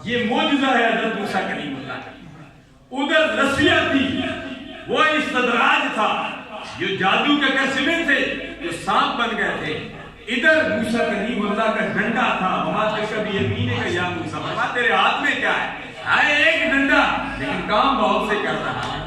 یہ معجزہ ہے حضرت موسیٰ کلیم اللہ کا۔ ادھر رسیہ تھی، وہ استدراج تھا، جو جادو کے قسمیں تھے جو سانپ بن گئے تھے۔ ادھر موسیٰ کلیم اللہ کا ڈنڈا تھا، وما تلک بیمینک یا موسیٰ، فرما تیرے ہاتھ میں کیا ہے؟ ایک ڈنڈا لیکن کام بہت سے کر رہا ہے۔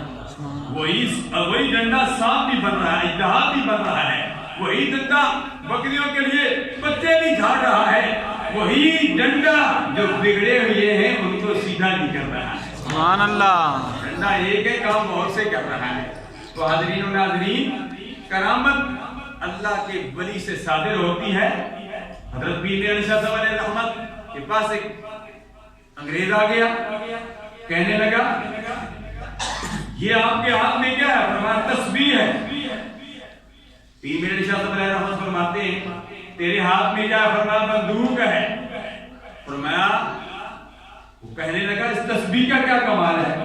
وہی ڈنڈا سانپ بھی بن رہا ہے، اجدہا بھی بن رہا ہے، وہی ڈنڈا بکریوں کے لیے بچے بھی جھاڑ رہا ہے، وہی ڈنڈا جو بگڑے ہوئے ہیں ان کو سیدھا بھی کر رہا ہے۔ سبحان اللہ۔ ڈنڈا ایک ہے، کام بہت سے کر رہا ہے۔ تو حاضرین و ناظرین، کرامت اللہ کے ولی سے صادر ہوتی ہے۔ حضرت پیر علیہ السلام علیہ رحمت کے پاس ایک انگریز آ گیا، کہنے لگا یہ آپ کے ہاتھ میں کیا ہے؟ فرمایا تسبیح ہے۔ پیر میرے علیہ علیہ رحمت فرماتے ہیں تیرے ہاتھ میں کیا ہے؟ فرمایا بندوق ہے۔ فرمایا وہ کہنے لگا اس تسبیح کا کیا کمال ہے؟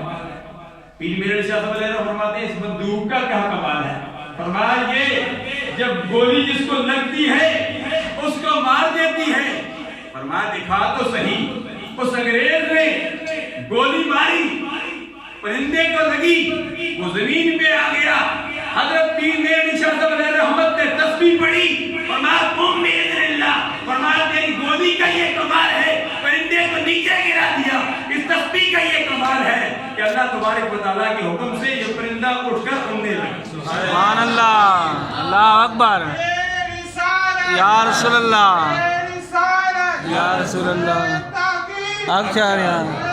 پیر میرے علیہ رحمت فرماتے ہیں اس بندوق کا کیا کمال ہے؟ فرمایا یہ جب گولی جس کو لگتی ہے اس کو مار دیتی ہے۔ فرمایا دکھا تو صحیح، اس انگریز نے گولی ماری، پرندے کو لگی، وہ زمین پہ آ گیا۔ حضرت پیر میرے علیہ رحمت نے تسبیح پڑھی، فرمایا قم باذن اللہ، فرمایا تیری گولی کا یہ کمال ہے، پرندے کو نیچے گرا دیا۔ اس تسبیح کا یہ کمال ہے کہ اللہ تبارک و تعالیٰ کے حکم سے یہ پرندہ اٹھ کر اڑنے لگا۔ سبحان اللہ، اللہ اکبر، یا رسول اللہ، یا رسول اللہ۔ اچھا یار